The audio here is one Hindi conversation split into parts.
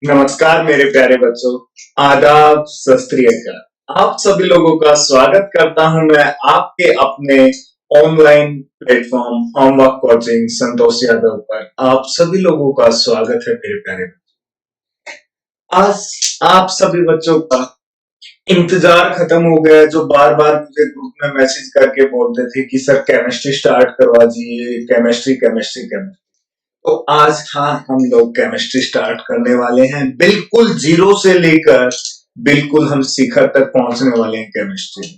नमस्कार मेरे प्यारे बच्चों, आदाब, सत श्री अकाल। आप सभी लोगों का स्वागत करता हूं मैं आपके अपने online platform homework coaching Santosh Yadav पर। आप सभी लोगों का स्वागत है मेरे प्यारे बच्चों। आज आप सभी बच्चों का इंतजार खत्म हो गया जो बार बार मुझे ग्रुप में मैसेज करके बोलते थे कि सर केमिस्ट्री स्टार्ट करवा दीजिए, केमिस्ट्री केमिस्ट्री केमिस्ट्री। तो आज हम लोग केमिस्ट्री स्टार्ट करने वाले हैं, बिल्कुल जीरो से लेकर बिल्कुल हम शिखर तक पहुंचने वाले हैं केमिस्ट्री।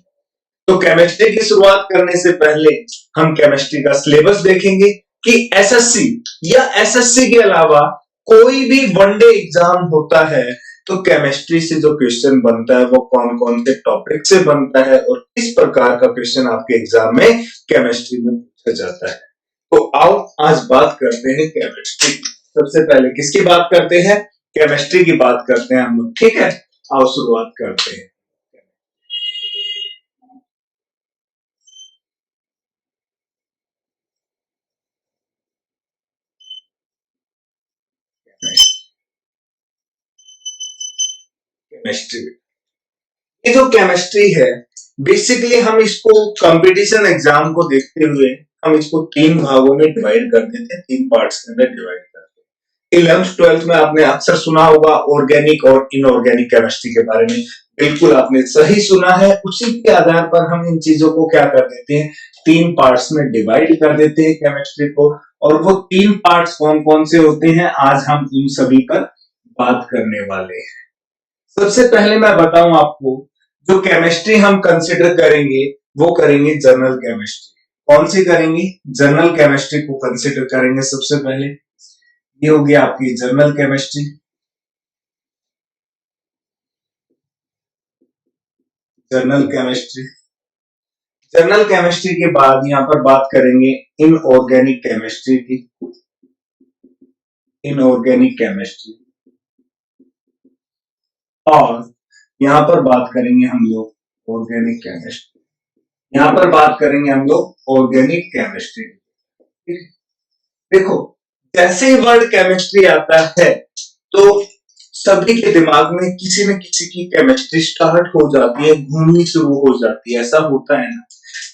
तो केमिस्ट्री की शुरुआत करने से पहले हम केमिस्ट्री का सिलेबस देखेंगे कि एसएससी या एसएससी के अलावा कोई भी वनडे एग्जाम होता है तो केमिस्ट्री से जो क्वेश्चन बनता है वो कौन कौन से टॉपिक से बनता है और किस प्रकार का क्वेश्चन आपके एग्जाम में केमिस्ट्री में पूछा जाता है। तो आओ आज बात करते हैं केमिस्ट्री। सबसे पहले किसकी बात करते हैं? केमिस्ट्री की बात करते हैं हम लोग, ठीक है। आओ शुरुआत करते हैं। केमिस्ट्री, ये जो केमिस्ट्री है बेसिकली हम इसको कंपटीशन एग्जाम को देखते हुए हम इसको तीन भागों में डिवाइड कर देते हैं, तीन पार्ट्स के अंदर डिवाइड करते हैं। 11th 12th में आपने अक्सर सुना होगा ऑर्गेनिक और इनऑर्गेनिक केमिस्ट्री के बारे में। बिल्कुल आपने सही सुना है। उसी के आधार पर हम इन चीजों को क्या कर देते हैं, तीन पार्ट्स में डिवाइड कर देते हैं केमिस्ट्री को। और वो तीन पार्ट्स कौन कौन से होते हैं आज हम उन सभी पर बात करने वाले हैं। सबसे पहले मैं बताऊं आपको, जो केमिस्ट्री हम कंसिडर करेंगे वो करेंगे जनरल केमिस्ट्री। कौन सी करेंगे? जनरल केमिस्ट्री को कंसिडर करेंगे सबसे पहले। ये होगी आपकी general chemistry. General chemistry, general chemistry के बाद यहां पर बात करेंगे इनऑर्गेनिक केमिस्ट्री की। इनऑर्गेनिक केमिस्ट्री, और यहां पर बात करेंगे हम लोग ऑर्गेनिक केमिस्ट्री। यहां पर बात करेंगे हम लोग ऑर्गेनिक केमिस्ट्री। देखो, जैसे ही वर्ड केमिस्ट्री आता है तो सभी के दिमाग में किसी न किसी की केमिस्ट्री स्टार्ट हो जाती है, घूमनी शुरू हो जाती है। ऐसा होता है ना?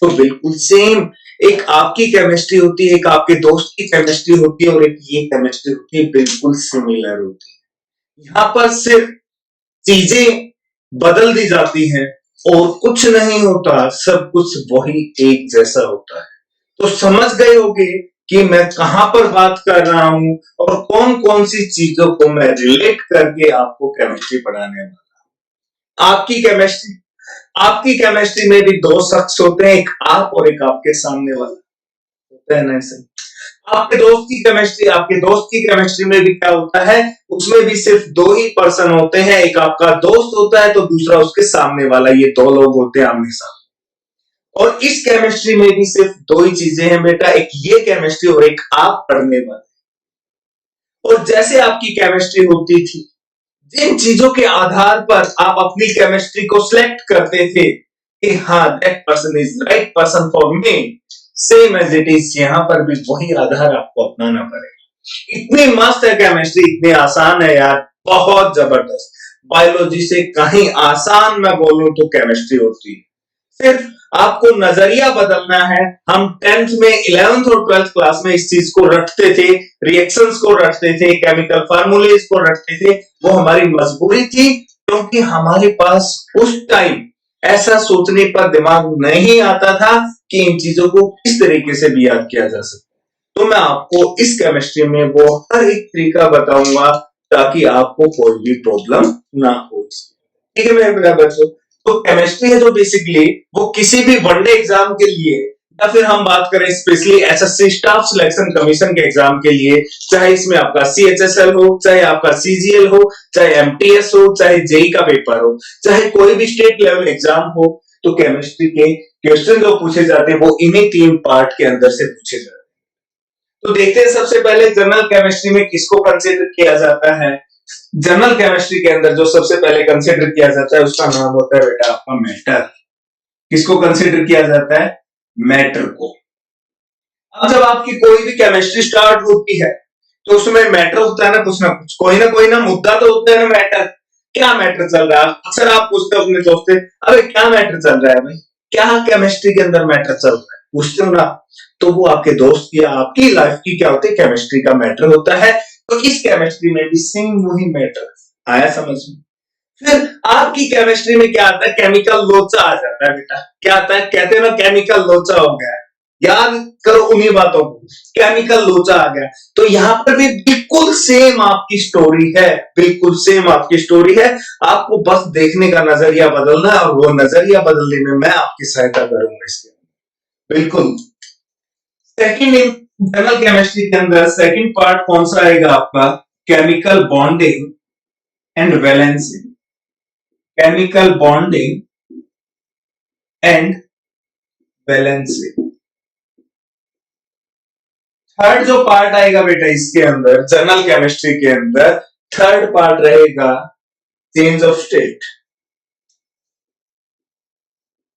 तो बिल्कुल सेम एक आपकी केमिस्ट्री होती है, एक आपके दोस्त की केमिस्ट्री होती है और एक ये केमिस्ट्री होती है, बिल्कुल सिमिलर होती है। यहाँ पर सिर्फ चीजें बदल दी जाती हैं और कुछ नहीं होता, सब कुछ वही एक जैसा होता है। तो समझ गए होंगे कि मैं कहां पर बात कर रहा हूं और कौन कौन सी चीजों को मैं रिलेट करके आपको केमिस्ट्री पढ़ाने वाला हूं। आपकी केमिस्ट्री में भी दो शख्स होते हैं, एक आप और एक आपके सामने वाला, होता है ना ऐसे। आपके दोस्त की केमिस्ट्री में भी क्या होता है, उसमें भी सिर्फ दो ही पर्सन होते हैं, एक आपका दोस्त होता है तो दूसरा उसके सामने वाला। ये दो लोग होते हैं आमने सामने। और इस केमिस्ट्री में भी सिर्फ दो ही चीजें हैं बेटा, एक ये केमिस्ट्री और एक आप पढ़ने वाले। और जैसे आपकी केमिस्ट्री होती थी, जिन चीजों के आधार पर आप अपनी केमिस्ट्री को सिलेक्ट करते थे कि हाँ that person is right person for me, same as it is यहाँ पर भी वही आधार आपको अपनाना पड़ेगा। इतनी मस्त है केमिस्ट्री, इतनी आसान है यार, बहुत जबरदस्त। बायोलॉजी से कहीं आसान मैं बोलूं तो केमिस्ट्री होती है। सिर्फ आपको नजरिया बदलना है। हम 10th में 11th और 12th क्लास में इस चीज को रटते थे, रिएक्शंस को रटते थे, केमिकल फार्मूलेज को रटते थे। वो हमारी मजबूरी थी क्योंकि हमारे पास उस टाइम ऐसा सोचने पर दिमाग नहीं आता था कि इन चीजों को किस तरीके से भी याद किया जा सकता। तो मैं आपको इस केमिस्ट्री में वो हर एक तरीका बताऊंगा ताकि आपको कोई भी प्रॉब्लम ना हो। ठीक है मेरे बच्चों। तो केमिस्ट्री है जो बेसिकली वो किसी भी वनडे एग्जाम के लिए या फिर हम बात करें specially SSC staff selection commission के एग्जाम के लिए, चाहे इसमें आपका सीएचएसएल हो, चाहे आपका सीजीएल हो, चाहे एमटीएस हो, चाहे जेई का पेपर हो, चाहे कोई भी स्टेट लेवल एग्जाम हो, तो केमिस्ट्री के क्वेश्चन जो पूछे जाते हैं वो इन्हीं तीन पार्ट के अंदर से पूछे जाते हैं। तो देखते हैं सबसे पहले जनरल केमिस्ट्री में किसको कंसिडर किया जाता है। जनरल केमिस्ट्री के अंदर जो सबसे पहले कंसिडर किया जाता है उसका नाम होता है बेटा आपका मैटर। किसको कंसिडर किया जाता है? मैटर को। अब जब आपकी कोई भी केमिस्ट्री स्टार्ट होती है तो उसमें मैटर होता है ना कुछ, कोई ना मुद्दा तो होता है ना मैटर। क्या मैटर चल रहा है? अक्सर आप पूछते हो अपने दोस्त से, अबे क्या मैटर चल रहा है भाई, क्या केमिस्ट्री के अंदर मैटर चल रहा है, पूछते हो ना। तो वो आपके दोस्त की या आपकी लाइफ की क्या होती है, केमिस्ट्री का मैटर होता है। तो इस केमिस्ट्री में भी सेम वही मैटर आया समझ में। फिर आपकी केमिस्ट्री में क्या आता है, केमिकल लोचा आ जाता है बेटा। क्या आता है, कहते हैं ना केमिकल लोचा हो गया। याद करो उन्हीं बातों को, केमिकल लोचा आ गया। तो यहाँ पर भी बिल्कुल सेम आपकी स्टोरी है, बिल्कुल सेम आपकी स्टोरी है। आपको बस देखने का नजरिया बदलना है, और वो नजरिया बदलने में मैं आपकी सहायता करूंगा इसके। बिल्कुल। सेकंड जनरल केमिस्ट्री के अंदर सेकंड पार्ट कौन सा आएगा आपका, chemical bonding and valencing. Chemical bonding and valencing. Third जो पार्ट आएगा बेटा इसके अंदर, जनरल केमिस्ट्री के अंदर थर्ड पार्ट रहेगा change of state.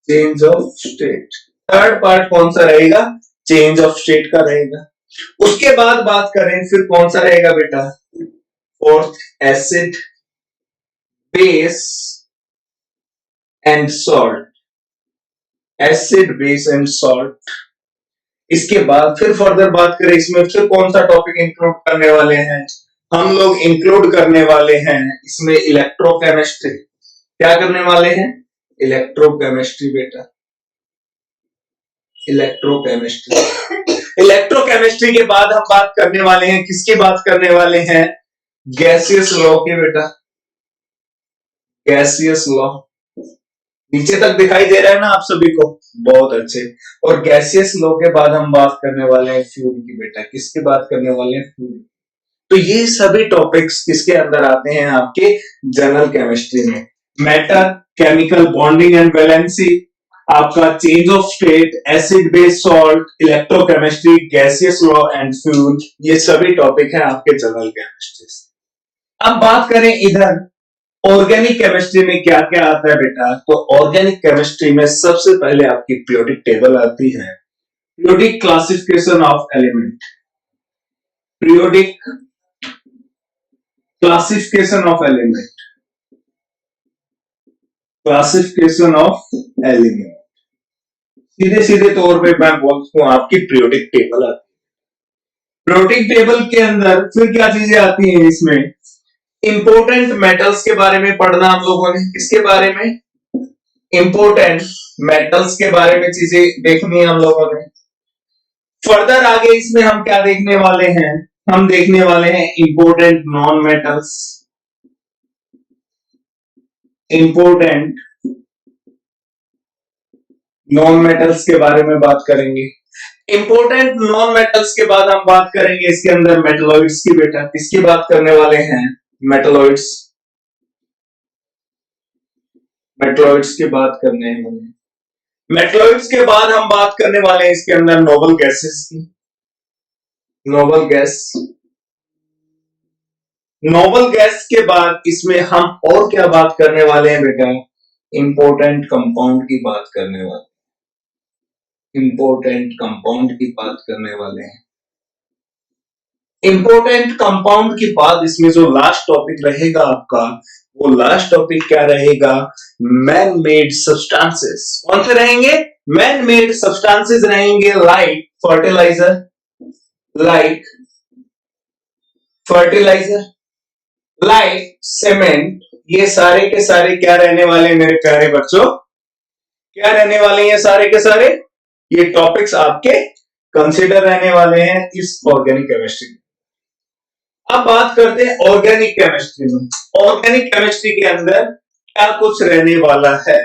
Change of state, third part कौन सा रहेगा, चेंज ऑफ स्टेट का रहेगा। उसके बाद बात करें फिर कौन सा रहेगा बेटा, fourth acid base and salt. Acid base and salt. इसके बाद फिर फर्दर बात करें इसमें फिर कौन सा टॉपिक इंक्लूड करने वाले हैं, हम लोग इंक्लूड करने वाले हैं इसमें इलेक्ट्रोकेमिस्ट्री। क्या करने वाले हैं, इलेक्ट्रोकेमिस्ट्री बेटा, इलेक्ट्रोकेमिस्ट्री। इलेक्ट्रोकेमिस्ट्री के बाद हम बात करने वाले हैं, किसकी बात करने वाले हैं, गैसियस लॉ के बेटा, गैसियस लॉ। नीचे तक दिखाई दे रहा है ना आप सभी को, बहुत अच्छे। और गैसियस लॉ के बाद हम बात करने वाले हैं फ्यूल की बेटा, किसकी बात करने वाले हैं, फ्यूल। तो ये सभी टॉपिक्स किसके अंदर आते हैं, आपके जनरल केमिस्ट्री में। Matter, chemical bonding and valency, आपका change of state, acid base salt, electrochemistry, gaseous law and fuel, ये सभी टॉपिक हैं आपके जनरल केमिस्ट्री से। अब बात करें इधर ऑर्गेनिक केमिस्ट्री में क्या क्या आता है बेटा, तो ऑर्गेनिक केमिस्ट्री में सबसे पहले आपकी पीरियोडिक टेबल आती है, periodic classification of element, periodic classification of element, classification of element. सीधे सीधे तौर पे मैं बोलता हूं आपकी पीरियोडिक टेबल आती है। पीरियोडिक टेबल के अंदर फिर क्या चीजें आती हैं इसमें, इंपोर्टेंट मेटल्स के बारे में पढ़ना हम लोगों ने, किसके बारे में, इंपोर्टेंट मेटल्स के बारे में चीजें देखनी है हम लोगों ने। फर्दर आगे इसमें हम क्या देखने वाले हैं, हम देखने वाले हैं important non metals, important non metals के बारे में बात करेंगे। इंपोर्टेंट नॉन मेटल्स के बाद हम बात करेंगे इसके अंदर मेटलॉइड्स की बेटा, किसकी बात करने वाले हैं, मेटलॉइड्स, मेटलॉइड्स की बात करने हैं। मेटलॉइड्स के बाद हम बात करने वाले हैं इसके अंदर नोबल गैसेस की, नोबल गैस। नोबल गैस के बाद इसमें हम और क्या बात करने वाले हैं बेटा, इंपोर्टेंट कंपाउंड की बात करने वाले, इंपोर्टेंट कंपाउंड की बात करने वाले हैं। इंपोर्टेंट कंपाउंड के बाद इसमें जो लास्ट टॉपिक रहेगा आपका, वो लास्ट टॉपिक क्या रहेगा, मैन मेड सब्सटेंसेस। कौन से रहेंगे, मैन मेड सब्सटेंसेस रहेंगे, like fertiliser, like fertiliser, like cement. ये सारे के सारे क्या रहने वाले हैं मेरे प्यारे बच्चों, क्या रहने वाले हैं ये सारे के सारे, ये टॉपिक्स आपके कंसीडर रहने वाले हैं इस ऑर्गेनिक केमिस्ट्री। अब बात करते हैं ऑर्गेनिक केमिस्ट्री में। ऑर्गेनिक केमिस्ट्री के अंदर क्या कुछ रहने वाला है,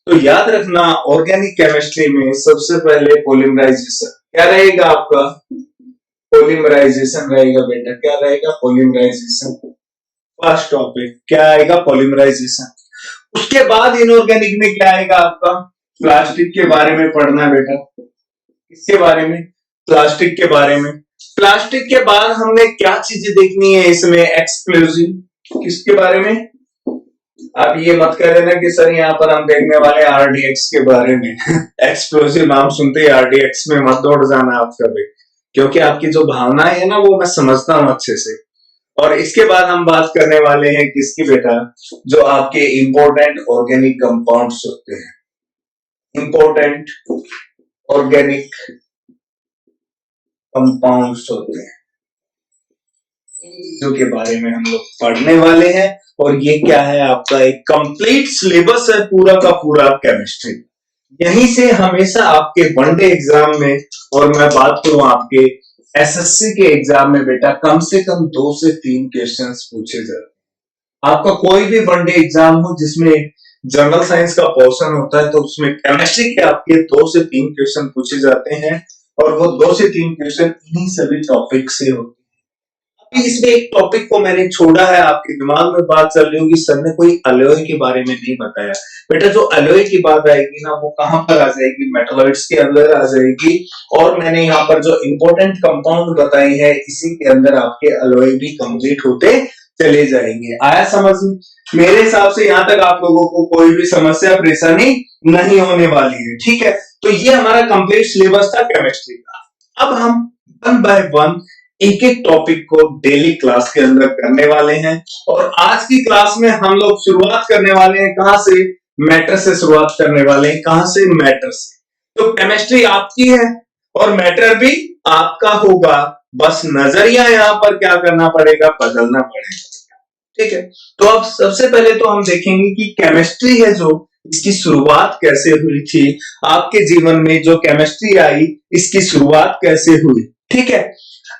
तो याद रखना ऑर्गेनिक केमिस्ट्री में सबसे पहले पॉलीमराइजेशन क्या रहेगा आपका, पॉलीमराइजेशन रहेगा बेटा, क्या रहेगा, पॉलीमराइजेशन। फर्स्ट टॉपिक क्या आएगा, पॉलीमराइजेशन। उसके बाद इनऑर्गेनिक में क्या आएगा आपका, प्लास्टिक के बारे में पढ़ना बेटा, किसके बारे में, प्लास्टिक के बारे में। प्लास्टिक के बाद हमने क्या चीजें देखनी है इसमें, एक्सप्लोजिव, किसके बारे में, आप ये मत कह देना कि सर यहाँ पर हम देखने वाले आरडीएक्स के बारे में एक्सप्लोजिव नाम सुनते ही आरडीएक्स में मत दौड़ जाना आप कभी, क्योंकि आपकी जो भावनाएं है ना वो मैं समझता हूँ अच्छे से। और इसके बाद हम बात करने वाले हैं किसकी बेटा, जो आपके इंपॉर्टेंट ऑर्गेनिक कंपाउंड्स होते हैं, इंपॉर्टेंट ऑर्गेनिक कंपाउंड्स होते हैं, जो के बारे में हम लोग पढ़ने वाले हैं। और ये क्या है, आपका एक कंप्लीट सिलेबस है पूरा का पूरा केमिस्ट्री। यहीं से हमेशा आपके वनडे एग्जाम में, और मैं बात करूं आपके एसएससी के एग्जाम में बेटा, कम से कम 2 से 3 क्वेश्चंस पूछे जाते हैं। आपका कोई भी वनडे एग्जाम हो जिसमें जनरल साइंस का पोर्शन होता है, तो उसमें केमिस्ट्री के आपके 2 से 3 क्वेश्चन पूछे जाते हैं, और वो 2 से 3 क्वेश्चन इन्हीं सभी टॉपिक से होते हैं। इसमें एक टॉपिक को मैंने छोड़ा है, आपके दिमाग में बात चल रही होगी सर ने कोई अलॉय के बारे में नहीं बताया। बेटा जो अलॉय की बात आएगी ना वो कहां पर आ जाएगी, मेटलॉइड्स के अंदर आ जाएगी। और मैंने यहाँ पर जो इंपॉर्टेंट कंपाउंड बताए हैं इसी के अंदर आपके अलॉय भी कंप्लीट होते चले जाएंगे। आया समझ में? मेरे हिसाब से यहाँ तक आप लोगों को कोई भी समस्या परेशानी नहीं होने वाली है, ठीक है। तो ये हमारा कंप्लीट सिलेबस था केमिस्ट्री का। अब हम 1 बाय 1 एक एक टॉपिक को डेली क्लास के अंदर करने वाले हैं। और आज की क्लास में हम लोग शुरुआत करने वाले हैं कहां से, मैटर से शुरुआत करने वाले हैं। कहां से? मैटर से। तो केमिस्ट्री आपकी है और मैटर भी आपका होगा, बस नजरिया यहाँ पर क्या करना पड़ेगा, बदलना पड़ेगा, ठीक है। तो अब सबसे पहले तो हम देखेंगे कि केमिस्ट्री है जो, इसकी शुरुआत कैसे हुई थी, आपके जीवन में जो केमिस्ट्री आई इसकी शुरुआत कैसे हुई, ठीक है।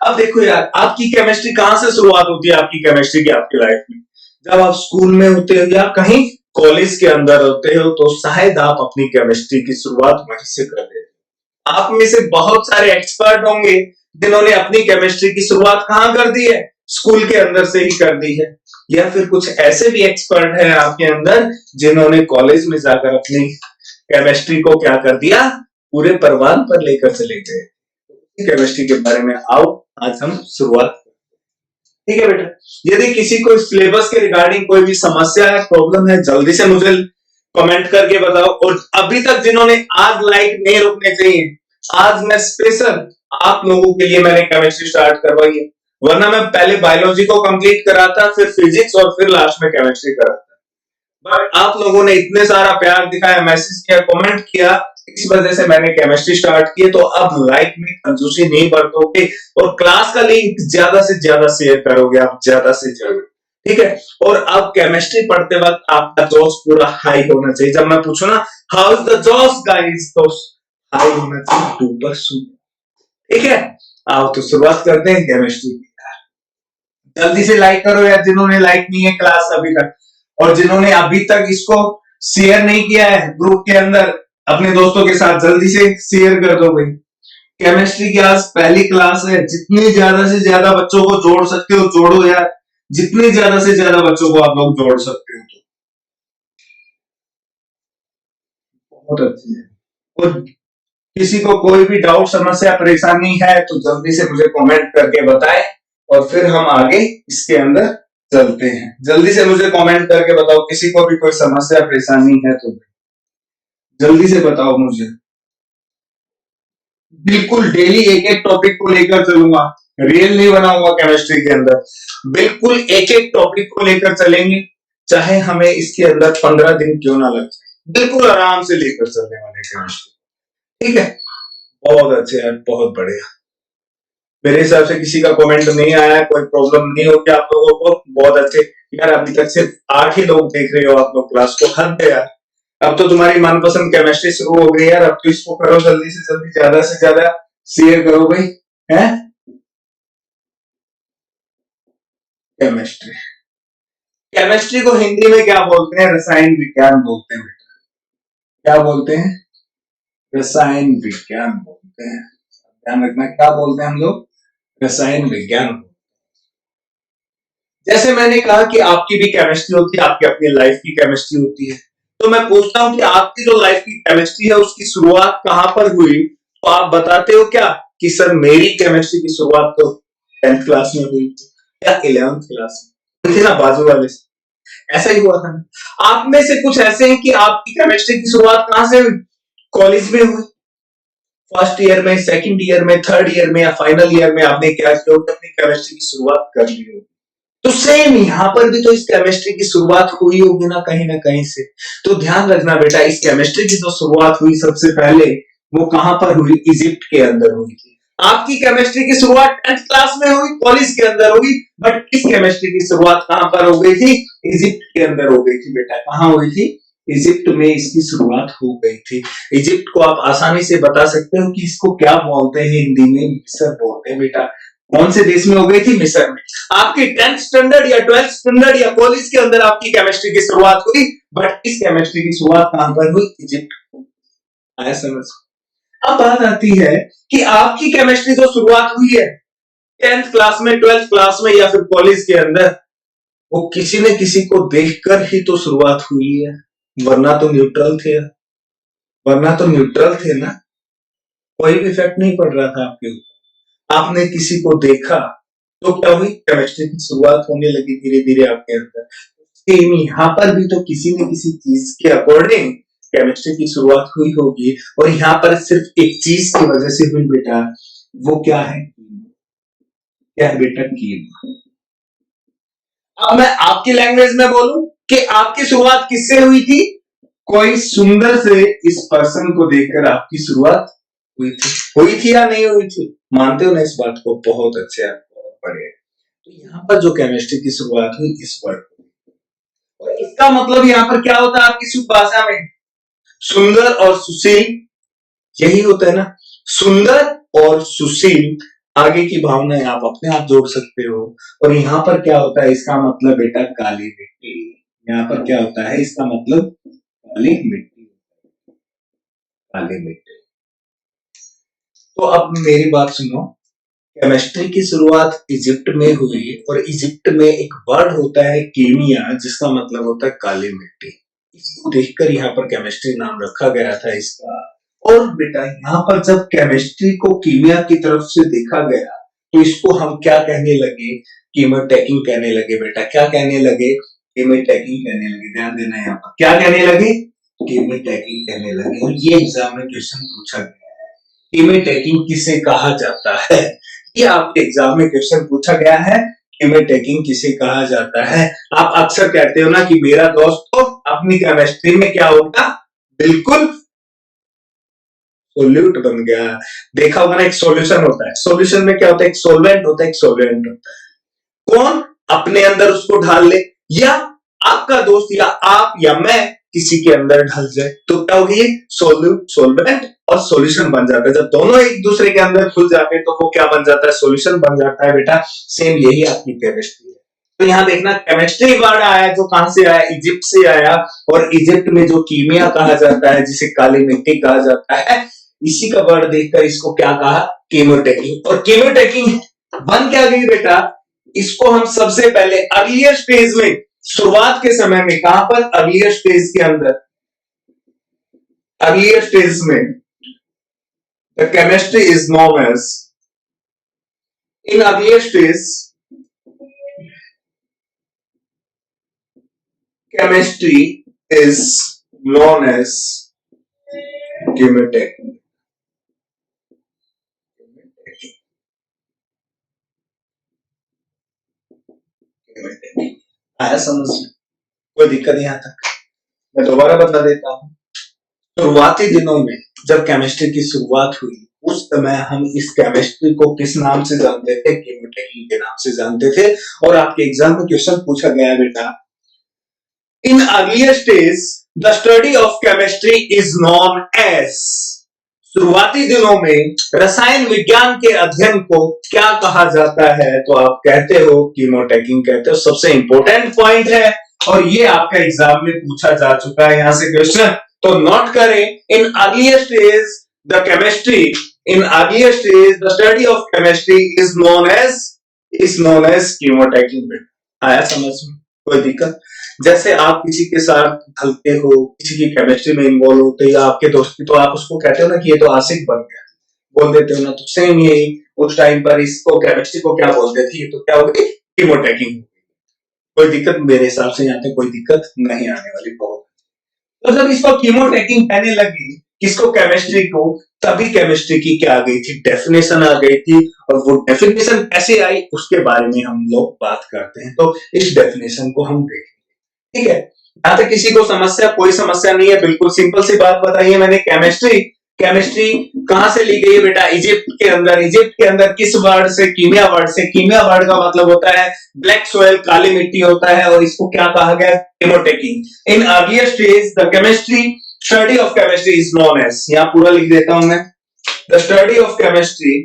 अब देखो यार, आपकी केमिस्ट्री कहां से शुरुआत होती है, आपकी केमिस्ट्री की आपकी लाइफ में, जब आप स्कूल में होते हो या कहीं कॉलेज के अंदर होते हो, तो शायद आप अपनी केमिस्ट्री की शुरुआत वहीं से कर देते हो। आप में से बहुत सारे एक्सपर्ट होंगे जिन्होंने अपनी केमिस्ट्री की शुरुआत कहां कर दी है, स्कूल के अंदर से ही कर दी है। या फिर कुछ ऐसे भी एक्सपर्ट हैं आपके अंदर जिन्होंने कॉलेज में जाकर अपनी केमिस्ट्री को क्या कर दिया, पूरे परवान पर लेकर चले गए। केमिस्ट्री के बारे में आओ आज हम शुरुआत, ठीक है बेटा। यदि किसी को सिलेबस के रिगार्डिंग कोई भी समस्या है, प्रॉब्लम है, जल्दी से मुझे कमेंट करके बताओ। और अभी तक जिन्होंने आज लाइक नहीं रुकने चाहिए, आज मैं स्पेशल आप लोगों के लिए मैंने केमिस्ट्री स्टार्ट करवाई है, वरना मैं पहले बायोलॉजी को कंप्लीट कराता, फिर फिजिक्स और फिर लास्ट में केमिस्ट्री कराता। बट आप लोगों ने इतने सारा प्यार दिखाया, मैसेज किया, कमेंट किया, इस वजह से मैंने केमिस्ट्री स्टार्ट की। तो अब लाइक में कंजूसी नहीं बरतोगे और क्लास का लिंक ज्यादा से ज्यादा शेयर करोगे आप, ज्यादा से ज्यादा, ठीक है। और अब केमिस्ट्री पढ़ते वक्त आपका जोश पूरा हाई होना चाहिए। जब मैं पूछूं ना हाउ इज द जोश गाइस, तो हाई होना चाहिए, 2%, ठीक है। आओ तो शुरुआत करते हैं केमिस्ट्री की। जल्दी से लाइक करो यार जिन्होंने लाइक नहीं है क्लास अभी तक, और जिन्होंने अभी तक इसको शेयर नहीं किया है ग्रुप के अंदर अपने दोस्तों के साथ, जल्दी से शेयर कर दो भाई। केमिस्ट्री की आज पहली क्लास है, जितनी ज्यादा से ज्यादा बच्चों को जोड़ सकते हो जोड़ो यार, जितनी ज्यादा से ज्यादा बच्चों को आप लोग जोड़ सकते हो तो बहुत अच्छी है। और किसी को कोई भी डाउट, समस्या, परेशानी है तो जल्दी से मुझे कमेंट करके बताएं, और फिर हम आगे इसके अंदर चलते हैं। जल्दी से मुझे कमेंट करके बताओ, किसी को भी कोई समस्या परेशानी है तो जल्दी से बताओ मुझे। बिल्कुल डेली एक एक टॉपिक को लेकर चलूंगा, रियल नहीं बनाऊंगा केमिस्ट्री के अंदर, बिल्कुल एक एक टॉपिक को लेकर चलेंगे, चाहे हमें इसके अंदर 15 दिन क्यों ना लग जाए, बिल्कुल आराम से लेकर चलने वाले केमिस्ट्री, ठीक है। बहुत अच्छे यार, बहुत बढ़िया। मेरे हिसाब से किसी का कमेंट नहीं आया, कोई प्रॉब्लम नहीं होगी आप लोगों को, बहुत अच्छे। यार अभी तक सिर्फ 8 ही लोग देख रहे हो आप लोग क्लास को, हद है यार। अब तो तुम्हारी मनपसंद केमिस्ट्री शुरू हो गई यार, अब तो इसको करो जल्दी से जल्दी, ज्यादा से ज्यादा शेयर करो भाई, है। केमिस्ट्री, केमिस्ट्री को हिंदी में क्या बोलते हैं, रसायन विज्ञान बोलते हैं बेटा। क्या बोलते हैं? रसायन विज्ञान बोलते हैं। ध्यान रखना, क्या बोलते हैं हम लोग, रसायन विज्ञान। जैसे मैंने कहा कि आपकी भी केमिस्ट्री होती है, आपकी अपनी लाइफ की केमिस्ट्री होती है, तो मैं पूछता हूं कि आपकी जो लाइफ की केमिस्ट्री है उसकी शुरुआत कहां पर हुई, तो आप बताते हो क्या कि सर मेरी केमिस्ट्री की शुरुआत तो 10th क्लास में हुई थी या 11th क्लास में थी ना, बाजू वाले से ऐसा ही हुआ था ना। आप में से कुछ ऐसे हैं कि आपकी केमिस्ट्री की शुरुआत कहां से हुई, कॉलेज में हुई। फर्स्ट ईयर में, सेकंड ईयर में, थर्ड ईयर में या फाइनल ईयर में आपने क्या किया होगा, अपनी केमिस्ट्री की शुरुआत कर ली होगी। तो सेम यहाँ पर भी तो इस केमिस्ट्री की शुरुआत हुई होगी ना कहीं से। तो ध्यान रखना बेटा, इस केमिस्ट्री की जो शुरुआत हुई सबसे पहले वो कहां पर हुई, इजिप्ट के अंदर हुई थी। आपकी केमिस्ट्री की शुरुआत 10th क्लास में हुई, कॉलेज के अंदर होगी, बट इस केमिस्ट्री की शुरुआत कहां पर हो गई थी, इजिप्ट के अंदर हो गई थी बेटा। कहां हुई थी, इजिप्ट में इसकी शुरुआत हो गई थी। इजिप्ट को आप आसानी से बता सकते हो कि इसको क्या बोलते हैं, हिंदी में मिस्र बोलते हैं बेटा। कौन से देश में हो गई थी, मिस्र में। आपकी 10th स्टैंडर्ड या 12th स्टैंडर्ड या कॉलेज के अंदर आपकी केमिस्ट्री की शुरुआत हुई, बट इस केमिस्ट्री की शुरुआत कहां पर हुई, इजिप्ट। आया समझ। अब बात आती है कि आपकी केमिस्ट्री जो शुरुआत हुई है 10th क्लास में, 12th क्लास में या फिर कॉलेज के अंदर, वो किसी न किसी को देखकर ही तो शुरुआत हुई है, वरना तो न्यूट्रल थे ना, कोई भी इफेक्ट नहीं पड़ रहा था आपके ऊपर। आपने किसी को देखा तो क्या हुई, केमिस्ट्री की शुरुआत होने लगी धीरे धीरे आपके अंदर। सेम यहाँ पर भी तो किसी न किसी चीज के अकॉर्डिंग केमिस्ट्री की शुरुआत हुई होगी, और यहाँ पर सिर्फ एक चीज की वजह से हुई बेटा, वो क्या है बेटा, कीमा। अब मैं आपकी लैंग्वेज में बोलूं कि आपकी शुरुआत किससे हुई थी, कोई सुंदर से इस पर्सन को देखकर आपकी शुरुआत हुई थी या नहीं हुई थी, मानते हो ना इस बात को, बहुत अच्छे, बहुत बढ़िया। तो यहाँ पर जो केमिस्ट्री की शुरुआत हुई इस वर्ड, और इसका मतलब यहाँ पर क्या होता है आपकी शुद्ध भाषा में, सुंदर और सुशील, यही होता है ना, सुंदर और सुशील। आगे की भावनाएं आप अपने आप जोड़ सकते हो। और यहाँ पर क्या होता है, इसका मतलब बेटा काली मिट्टी। यहाँ पर क्या होता है, इसका मतलब काली मिट्टी, काली मिट्टी। तो अब मेरी बात सुनो, केमिस्ट्री की शुरुआत इजिप्ट में हुई, और इजिप्ट में एक वर्ड होता है कीमिया, जिसका मतलब होता है काली मिट्टी। इसको देखकर यहाँ पर केमिस्ट्री नाम रखा गया था इसका। और बेटा यहाँ पर जब केमिस्ट्री को कीमिया की तरफ से देखा गया, तो इसको हम क्या कहने लगे, कीमोटैकिंग कहने लगे बेटा। क्या कहने लगे, कीमोटैकिंग कहने लगे। ध्यान देना, यहाँ पर क्या कहने लगे, कीमोटैकिंग कहने लगे। और ये एग्जाम में क्वेश्चन पूछा गया है, कीमोटैकिंग किसे कहा जाता है, ये आपके एग्जाम में क्वेश्चन पूछा गया है, कीमोटैकिंग किसे कहा जाता है। आप अक्सर कहते हो ना कि मेरा दोस्त तो अपनी केमिस्ट्री में क्या होगा, बिल्कुल सोल्यूट बन गया। देखा होगा ना, एक सॉल्यूशन होता है, सॉल्यूशन में क्या होता है, एक सॉल्वेंट होता है, एक सॉल्वेंट होता है। कौन अपने अंदर उसको ढाल ले, या आपका दोस्त या आप या मैं किसी के अंदर ढल जाए, तो क्या होगी, सोल्यूट, सॉल्वेंट और सॉल्यूशन बन जाता है। जब दोनों एक दूसरे के अंदर खुल जाते हैं तो वो क्या बन जाता है, सॉल्यूशन बन जाता है बेटा। सेम यही आपकी केमिस्ट्री है। तो यहाँ देखना, केमिस्ट्री वर्ड आया जो कहां से आया, इजिप्ट से आया। और इजिप्ट में जो कीमिया कहा जाता है, जिसे काली मिट्टी कहा जाता है, इसी का वर्ड देखकर इसको क्या कहा, कीमोटैकिंग। और कीमोटैकिंग बन क्या गई बेटा, इसको हम सबसे पहले अर्लियर स्टेज में, शुरुआत के समय में, कहां पर, अर्लियर स्टेज के अंदर, अर्लियर स्टेज में the chemistry is known as, in earlier stage chemistry is known as chemotaking. आया समझ में, कोई दिक्कत यहां तक, मैं दोबारा बता देता हूं। शुरुआती दिनों में जब केमिस्ट्री की शुरुआत हुई, उस समय हम इस केमिस्ट्री को किस नाम से जानते थे, कीमोटैकिंग के नाम से जानते थे। और आपके एग्जाम में क्वेश्चन पूछा गया बेटा, in earlier stage the study of chemistry is known as, शुरुआती दिनों में रसायन विज्ञान के अध्ययन को क्या कहा जाता है, तो आप कहते हो कीमोटैकिंग कहते हो। सबसे इंपॉर्टेंट पॉइंट है, और ये आपका एग्जाम में पूछा जा चुका है यहां से क्वेश्चन, तो नोट करें, in earlier stage the chemistry, in earlier stage the study of chemistry is known as chemotaking. आया समझ में, कोई दिक्कत। जैसे आप किसी के साथ ढलते हो, किसी की केमिस्ट्री में इन्वॉल्व होते हो, या आपके दोस्त की, तो आप उसको कहते हो ना कि ये तो आशिक बन गया, बोल देते हो ना। तो सेम यही, उस टाइम पर इसको केमिस्ट्री को क्या बोलते थे, ये तो क्या हो गई, कीमोटैकिंग। कोई दिक्कत मेरे हिसाब से यहाँ पे कोई दिक्कत नहीं आने वाली, बहुत। तो जब इसको कीमोटैकिंग कहने लगी, किसको, केमिस्ट्री को, तभी केमिस्ट्री की क्या आ गई थी, डेफिनेशन आ गई थी। और वो डेफिनेशन कैसे आई उसके बारे में हम लोग बात करते हैं। तो इस डेफिनेशन को हम देखेंगे, ठीक है। यहाँ तक किसी को समस्या, कोई समस्या नहीं है, बिल्कुल सिंपल सी बात बताई है मैंने। केमिस्ट्री केमिस्ट्री कहां से ली गई है बेटा, इजिप्ट के अंदर। इजिप्ट के अंदर किस वर्ड से, कीमिया वर्ड से। कीमिया वर्ड का मतलब होता है ब्लैक सोयल, काली मिट्टी होता है, और इसको क्या कहा गया, chemotaking. In earlier stage the chemistry study of chemistry is known as, यहां पूरा लिख देता हूं मैं, the study of chemistry,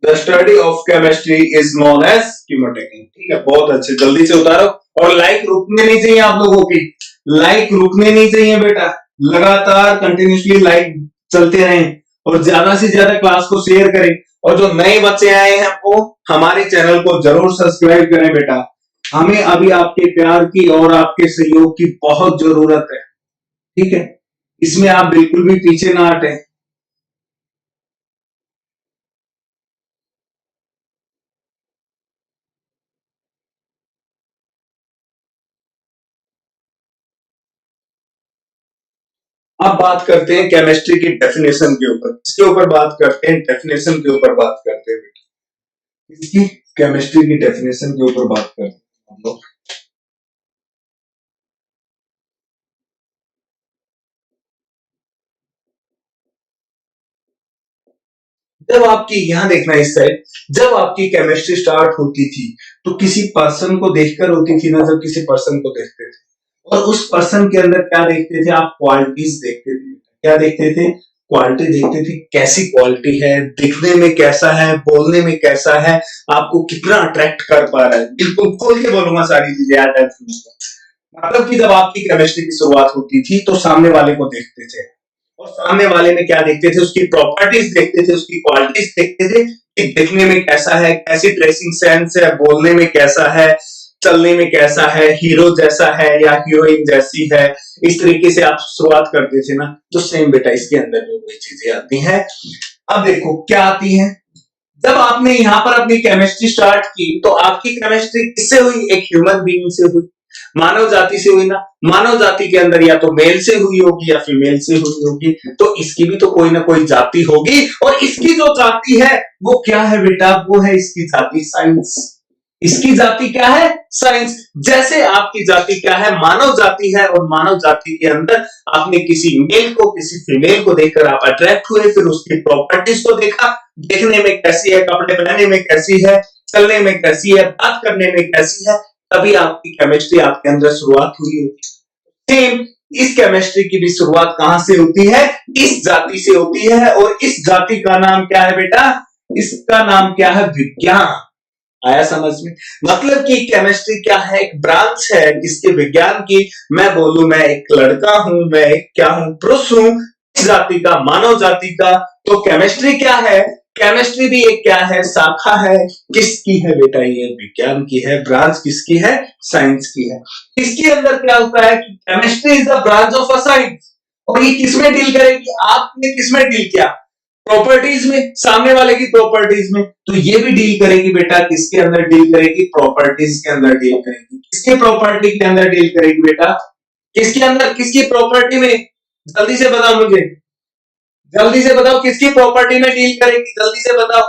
the study of chemistry is known as chemotaking. ठीक है, बहुत अच्छे, जल्दी से उतारो। और लाइक रुकने नहीं चाहिए आप लोगों की, लाइक रुकने नहीं चाहिए बेटा, लगातार कंटिन्यूसली लाइक चलते रहें, और ज्यादा से ज्यादा क्लास को शेयर करें। और जो नए बच्चे आए हैं वो हमारे चैनल को जरूर सब्सक्राइब करें बेटा। हमें अभी आपके प्यार की और आपके सहयोग की बहुत जरूरत है, ठीक है। इसमें आप बिल्कुल भी पीछे ना हटें। अब बात करते हैं केमिस्ट्री की डेफिनेशन के ऊपर। इसके ऊपर बात करते हैं, डेफिनेशन के ऊपर बात करते हैं बेटा। इसकी केमिस्ट्री की डेफिनेशन के ऊपर बात करते हैं हम लोग। जब आपकी, यहां देखना इस साइड, जब आपकी केमिस्ट्री स्टार्ट होती थी तो किसी पर्सन को देखकर होती थी ना, जब किसी पर्सन को देखते थे, और उस पर्सन के अंदर क्या देखते थे आप, क्वालिटीज देखते थे। क्या देखते थे, क्वालिटी देखते थे। कैसी क्वालिटी है, दिखने में कैसा है, बोलने में कैसा है, आपको कितना अट्रैक्ट कर पा रहा है। बिल्कुल खोल के बोलूंगा सारी चीजें याद है। मतलब कि जब आपकी केमिस्ट्री की शुरुआत होती थी तो सामने वाले को देखते थे, और सामने वाले में क्या देखते थे, उसकी प्रॉपर्टीज देखते थे, उसकी क्वालिटीज देखते थे कि दिखने में कैसा है, कैसी ड्रेसिंग सेंस है, बोलने में कैसा है, चलने में कैसा है, हीरो जैसा है या हीरोइन जैसी है। इस तरीके से आप शुरुआत करते थे ना, तो सेम बेटा इसके अंदर जो वही चीजें आती हैं। अब देखो क्या आती है, जब आपने यहाँ पर अपनी केमिस्ट्री स्टार्ट की तो आपकी केमिस्ट्री किससे हुई, एक ह्यूमन बीइंग से हुई, मानव जाति से हुई ना। मानव जाति के अंदर या तो मेल से हुई होगी या फीमेल से हुई होगी, तो इसकी भी तो कोई ना कोई जाति होगी। और इसकी जो जाति है वो क्या है बेटा, वो है इसकी जाति साइंस। इसकी जाति क्या है, साइंस। जैसे आपकी जाति क्या है, मानव जाति है, और मानव जाति के अंदर आपने किसी मेल को, किसी फीमेल को देखकर आप अट्रैक्ट हुए, फिर उसकी प्रॉपर्टीज को देखा, देखने में कैसी है, कपड़े पहनने में कैसी है, चलने में कैसी है, बात करने में कैसी है, तभी आपकी केमिस्ट्री आपके अंदर शुरुआत हुई होगी। सेम इस केमिस्ट्री की भी शुरुआत कहां से होती है, इस जाति से होती है। और इस जाति का नाम क्या है बेटा, इसका नाम क्या है, विज्ञान। आया समझ में, मतलब कि केमिस्ट्री क्या है, एक ब्रांच है इसके विज्ञान की। मैं बोलूं मैं एक लड़का हूं, मैं एक क्या हूं, पुरुष हूं, इस जाति का, मानव जाति का। तो केमिस्ट्री क्या है, केमिस्ट्री भी एक क्या है, शाखा है। किसकी है बेटा, ये विज्ञान की है। ब्रांच किसकी है, साइंस की है। इसके अंदर क्या होता है कि chemistry is the branch of a science. और ये किसमें डील करेगी, आपने किसमें डील किया, प्रॉपर्टीज में, सामने वाले की प्रॉपर्टीज में। तो ये भी डील करेगी बेटा, किसके अंदर डील करेगी, प्रॉपर्टीज के अंदर डील करेगी। किसके प्रॉपर्टी के अंदर डील करेगी बेटा, किसके अंदर, किसकी प्रॉपर्टी में, जल्दी से बताओ मुझे, जल्दी से बताओ किसकी प्रॉपर्टी में डील करेगी, जल्दी से बताओ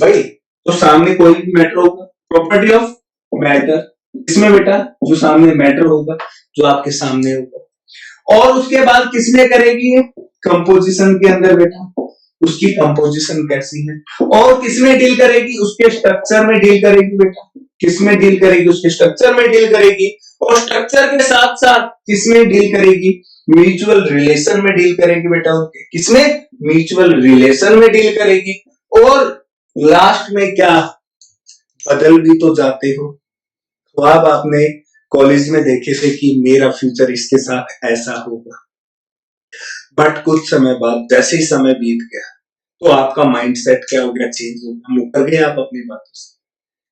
भाई। तो सामने कोई भी मैटर होगा, प्रॉपर्टी ऑफ मैटर, इसमें बेटा जो सामने मैटर होगा, जो आपके सामने होगा। और उसके बाद किसमें करेगी, कंपोजिशन के अंदर बेटा, उसकी कंपोजिशन कैसी है। और किसमें डील करेगी, उसके स्ट्रक्चर में डील करेगी बेटा। किसमें डील करेगी, उसके स्ट्रक्चर में डील करेगी। और स्ट्रक्चर के साथ साथ किसमें डील करेगी, म्यूचुअल रिलेशन में डील करेगी बेटा उनके। किसमें, म्यूचुअल रिलेशन में डील करेगी। और लास्ट में क्या, बदल भी तो जाते हो। ख्वाब आपने कॉलेज में देखे थे कि मेरा फ्यूचर इसके साथ ऐसा होगा, बट कुछ समय बाद जैसे ही समय बीत गया तो आपका माइंडसेट क्या हो गया, चेंज हो गया, मुकर गए आप अपनी बातों से।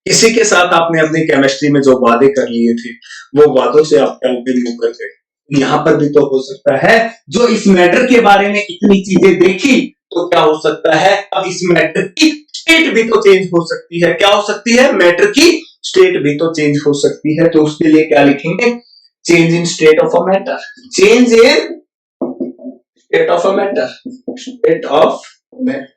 किसी के साथ आपने अपनी केमिस्ट्री में जो वादे कर लिए थे वो वादों से आप क्या हो गए, मुकर गए। यहाँ पर भी तो हो सकता है, जो इस मैटर के बारे में इतनी चीजें देखी, तो क्या हो सकता है, अब इस मैटर की स्टेट भी तो चेंज हो सकती है। क्या हो सकती है, मैटर की स्टेट भी तो चेंज हो सकती है। तो उसके लिए क्या लिखेंगे, change in state of a matter, change in state of a matter, state of matter.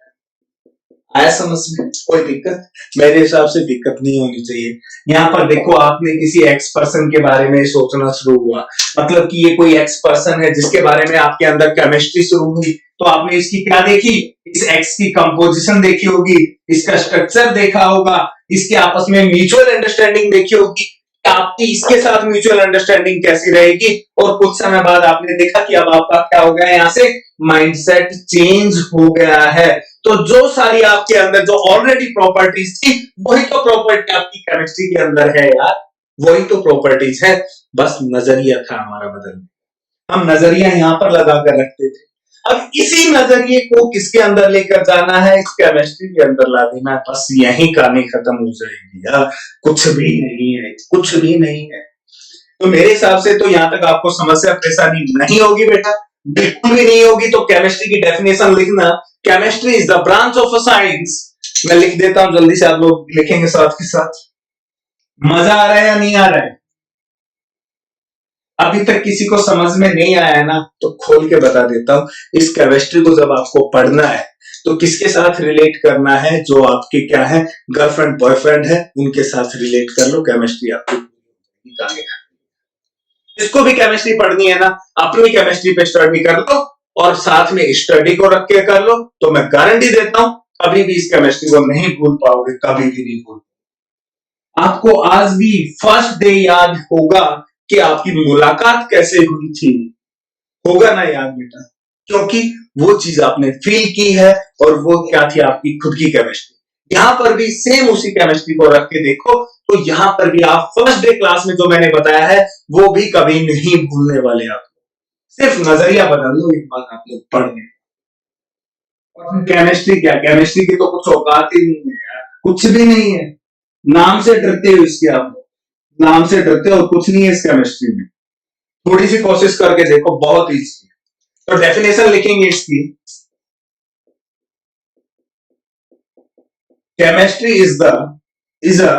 आया समझ में? कोई दिक्कत? मेरे हिसाब से दिक्कत नहीं होनी चाहिए। यहाँ पर देखो, आपने किसी एक्स पर्सन के बारे में सोचना शुरू हुआ, मतलब कि ये कोई एक्स पर्सन है जिसके बारे में आपके अंदर केमिस्ट्री शुरू हुई, तो आपने इसकी क्या देखी? इस एक्स की कंपोजिशन देखी होगी, इसका स्ट्रक्चर देखा होगा, इसके आपस में म्यूचुअल अंडरस्टैंडिंग देखी होगी, आपकी इसके साथ म्यूचुअल अंडरस्टैंडिंग कैसी रहेगी, और कुछ समय बाद आपने देखा कि अब आपका क्या हो गया, यहाँ से माइंडसेट चेंज हो गया है। तो जो सारी आपके अंदर जो ऑलरेडी प्रॉपर्टीज थी, वही तो प्रॉपर्टी आपकी केमिस्ट्री के अंदर है यार, वही तो प्रॉपर्टीज है। बस नजरिया था हमारा बदलने, हम नजरिया यहां पर लगा कर रखते थे। अब इसी नजरिए को किसके अंदर लेकर जाना है? इस केमिस्ट्री के अंदर ला देना है। बस यही कहानी खत्म हो जाएगी यार, कुछ भी नहीं है, कुछ भी नहीं है। तो मेरे हिसाब से तो यहाँ तक आपको समस्या परेशानी नहीं होगी बेटा, बिल्कुल भी नहीं होगी। तो केमिस्ट्री की डेफिनेशन लिखना, chemistry is the branch of a science. मैं लिख देता हूं जल्दी से, आप लोग लिखेंगे साथ के साथ। मजा आ रहा है या नहीं आ रहा है? अभी तक किसी को समझ में नहीं आया है ना, तो खोल के बता देता हूं। इस केमिस्ट्री को जब आपको पढ़ना है तो किसके साथ रिलेट करना है? जो आपके क्या है, गर्लफ्रेंड बॉयफ्रेंड है, उनके साथ रिलेट कर लो, केमिस्ट्री आपको आगे। जिसको भी केमिस्ट्री पढ़नी है ना, अपनी केमिस्ट्री पे स्टडी कर लो और साथ में स्टडी को रख के कर लो, तो मैं गारंटी देता हूं कभी भी इस केमिस्ट्री को नहीं भूल पाओगे, कभी भी नहीं भूल। आपको आज भी फर्स्ट डे याद होगा कि आपकी मुलाकात कैसे हुई थी, होगा ना याद बेटा? क्योंकि वो चीज आपने फील की है, और वो क्या थी? आपकी खुद की केमिस्ट्री। यहां पर भी सेम उसी केमिस्ट्री को रख के देखो, तो यहां पर भी आप फर्स्ट डे क्लास में जो मैंने बताया है वो भी कभी नहीं भूलने वाले आप। सिर्फ नजरिया बदल लो, एक बात आप लोग पढ़ लें। और केमिस्ट्री क्या, केमिस्ट्री की तो कुछ औकात ही नहीं है यार, कुछ भी नहीं है। नाम से डरते हो इसके आप लोग, नाम से डरते हो, कुछ नहीं है इस केमिस्ट्री में। थोड़ी सी कोशिश करके देखो, बहुत ईजी है। तो डेफिनेशन लिखेंगे इसकी, chemistry is a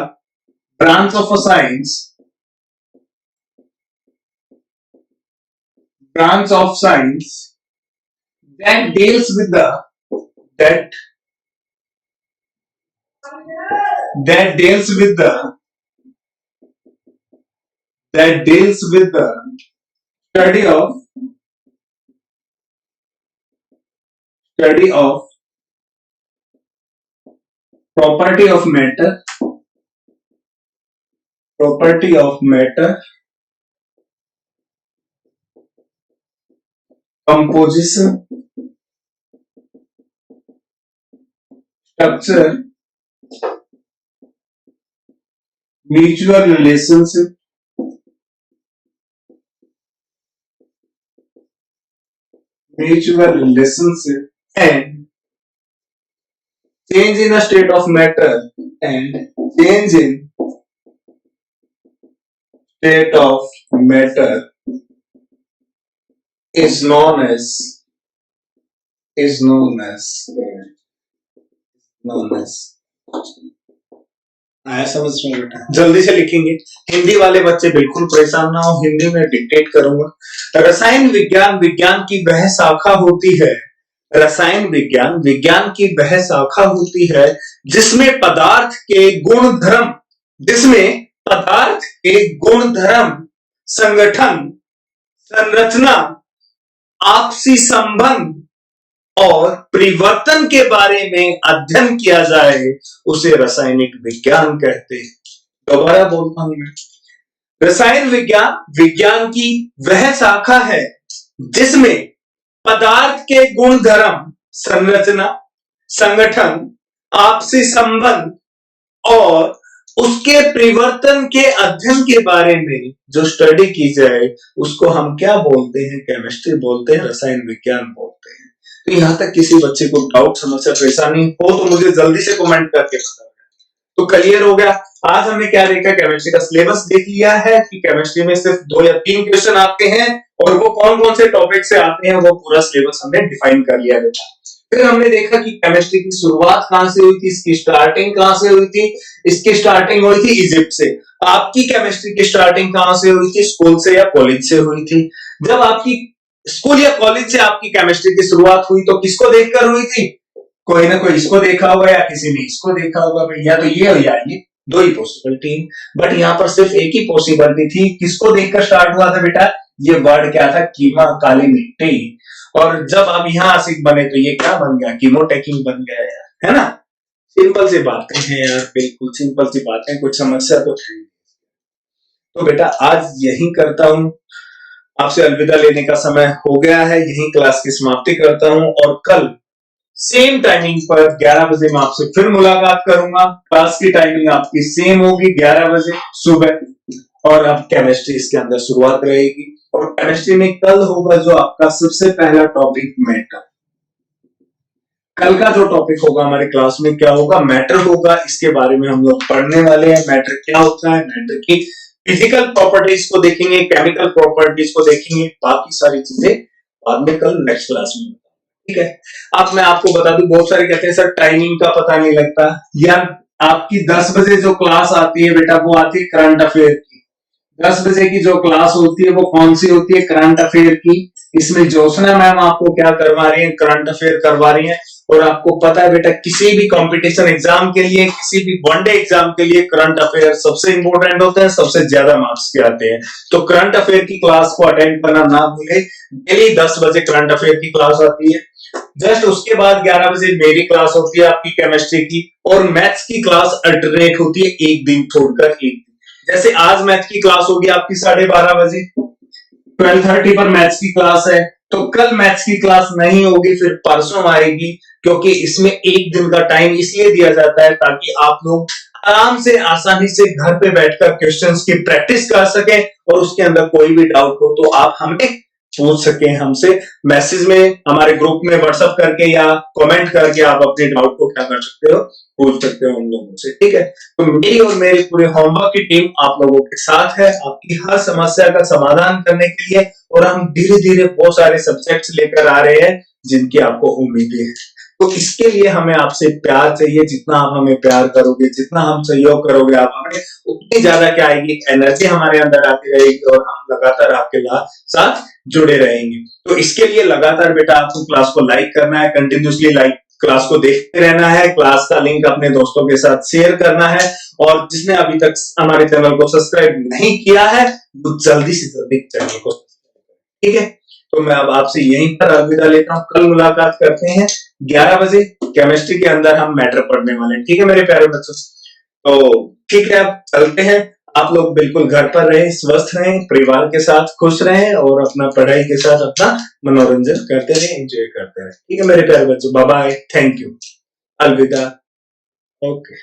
branch of a science, branch of science that deals with the that that deals with the that deals with the study of study of property of matter, property of matter, composition, structure, mutual relationship, and change in a state of matter, and change in state of matter is known as आया समझ में बेटा? जल्दी से लिखेंगे। हिंदी वाले बच्चे बिल्कुल परेशान ना हो, हिंदी में डिक्टेट करूंगा। रसायन विज्ञान विज्ञान की वह शाखा होती है, रसायन विज्ञान विज्ञान की वह शाखा होती है जिसमें पदार्थ के गुण धर्म, संगठन, संरचना, आपसी संबंध और परिवर्तन के बारे में अध्ययन किया जाए, उसे रासायनिक विज्ञान कहते हैं। दोबारा बोलता हूं मैं, रसायन विज्ञान विज्ञान की वह शाखा है जिसमें पदार्थ के गुणधर्म, संरचना, संगठन, आपसी संबंध और उसके परिवर्तन के अध्ययन के बारे में जो स्टडी की जाए, उसको हम क्या बोलते हैं? केमिस्ट्री बोलते हैं, रसायन विज्ञान बोलते हैं। तो यहां तक किसी बच्चे को डाउट, समस्या, परेशानी हो तो मुझे जल्दी से कमेंट करके बताओ। तो क्लियर हो गया? आज हमने क्या देखा? केमिस्ट्री का सिलेबस देख लिया है कि केमिस्ट्री में सिर्फ 2 या 3 क्वेश्चन आते हैं, और वो कौन कौन से टॉपिक से आते हैं वो पूरा सिलेबस हमने डिफाइन कर लिया बेटा। फिर हमने देखा कि केमिस्ट्री की शुरुआत कहां से हुई थी, इसकी स्टार्टिंग कहां से हुई थी। इसकी स्टार्टिंग हुई थी इजिप्ट से। आपकी केमिस्ट्री की स्टार्टिंग कहां से हुई थी? स्कूल से या कॉलेज से हुई थी। जब आपकी स्कूल या कॉलेज से आपकी केमिस्ट्री की शुरुआत हुई तो किसको देखकर हुई थी? कोई ना कोई इसको देखा होगा या किसी ने इसको देखा होगा भाई, या तो ये हो या ये, दो ही पॉसिबिलिटी। बट यहाँ पर सिर्फ एक ही पॉसिबिलिटी थी। किसको देखकर स्टार्ट हुआ था बेटा? ये वर्ड क्या था? कीमा, काली मिट्टी। और जब आप यहाँ आशिक बने तो ये क्या बन गया? कीमोटेकिंग बन गया यार, है ना? सिंपल सी बातें हैं यार, बिल्कुल सिंपल सी बातें, कुछ समस्या तो है नहीं। तो बेटा आज यही करता हूँ, आपसे अलविदा लेने का समय हो गया है, यही क्लास की समाप्ति करता हूँ और कल सेम टाइमिंग पर 11 बजे मैं आपसे फिर मुलाकात करूंगा। क्लास की टाइमिंग आपकी सेम होगी 11 बजे सुबह, और अब केमिस्ट्री इसके अंदर शुरुआत रहेगी। और केमिस्ट्री में कल होगा जो आपका सबसे पहला टॉपिक मैटर। कल का जो टॉपिक होगा हमारे क्लास में क्या होगा? मैटर होगा। इसके बारे में हम लोग पढ़ने वाले हैं। मैटर क्या होता है, मैटर की फिजिकल प्रॉपर्टीज को देखेंगे, केमिकल प्रॉपर्टीज को देखेंगे, बाकी सारी चीजें बाद में कल नेक्स्ट क्लास में। ठीक है। अब मैं आपको बता दूं, बहुत सारे कहते हैं सर टाइमिंग का पता नहीं लगता। यार आपकी 10 बजे जो क्लास आती है बेटा, वो आती है करंट अफेयर की। 10 बजे की जो क्लास होती है वो कौन सी होती है? करंट अफेयर की। इसमें ज्योत्सना मैम आपको क्या करवा रही है? करंट अफेयर करवा रही है। और आपको पता है बेटा, किसी भी कंपटीशन एग्जाम के लिए, किसी भी वनडे एग्जाम के लिए करंट अफेयर सबसे इंपॉर्टेंट होते हैं, सबसे ज्यादा मार्क्स के आते हैं। तो करंट अफेयर की क्लास को अटेंड करना ना भूले। डेली 10 बजे करंट अफेयर की क्लास आती है। जस्ट उसके बाद 11 बजे मेरी क्लास होती है आपकी केमिस्ट्री की, और मैथ्स की क्लास अल्टरनेट होती है, एक दिन छोड़कर एक दिन। जैसे आज मैथ की क्लास होगी आपकी 12:30 बजे, 12:30 पर मैथ्स की क्लास है। तो कल मैथ्स की क्लास नहीं होगी, फिर परसों आएगी, क्योंकि इसमें एक दिन का टाइम इसलिए दिया जाता है ताकि आप लोग आराम से, आसानी से घर पे बैठकर क्वेश्चंस की प्रैक्टिस कर सकें, और उसके अंदर कोई भी डाउट हो तो आप हमें पूछ सके। हमसे मैसेज में, हमारे ग्रुप में व्हाट्सएप करके या कमेंट करके आप अपने डाउट को क्या कर सकते हो? पूछ सकते हो उन लोगों से। ठीक है। तो मेरी और मेरे पूरे होमवर्क की टीम आप लोगों के साथ है, आपकी हर समस्या का समाधान करने के लिए। और हम धीरे धीरे बहुत सारे सब्जेक्ट्स लेकर आ रहे हैं जिनकी आपको उम्मीदें हैं। तो इसके लिए हमें आपसे प्यार चाहिए। जितना आप हमें प्यार करोगे, जितना हम सहयोग करोगे आप हमें, उतनी ज्यादा क्या आएगी? एनर्जी हमारे अंदर आती रहेगी, और हम लगातार आपके साथ जुड़े रहेंगे। तो इसके लिए लगातार बेटा आपको क्लास को लाइक करना है, कंटिन्यूसली लाइक क्लास को देखते रहना है, क्लास का लिंक अपने दोस्तों के साथ शेयर करना है, और जिसने अभी तक हमारे चैनल को सब्सक्राइब नहीं किया है वो जल्दी से जल्दी चैनल को, ठीक है। तो मैं अब आपसे यहीं पर अलविदा लेता हूँ। कल मुलाकात करते हैं 11 बजे। केमिस्ट्री के अंदर हम मैटर पढ़ने वाले हैं। ठीक है मेरे प्यारे बच्चों। तो ठीक है, अब चलते हैं। आप लोग बिल्कुल घर पर रहें, स्वस्थ रहें, परिवार के साथ खुश रहें, और अपना पढ़ाई के साथ अपना मनोरंजन करते रहें, एंजॉय करते रहें। ठीक है मेरे प्यारे बच्चों, बाय बाय, थैंक यू, अलविदा, ओके।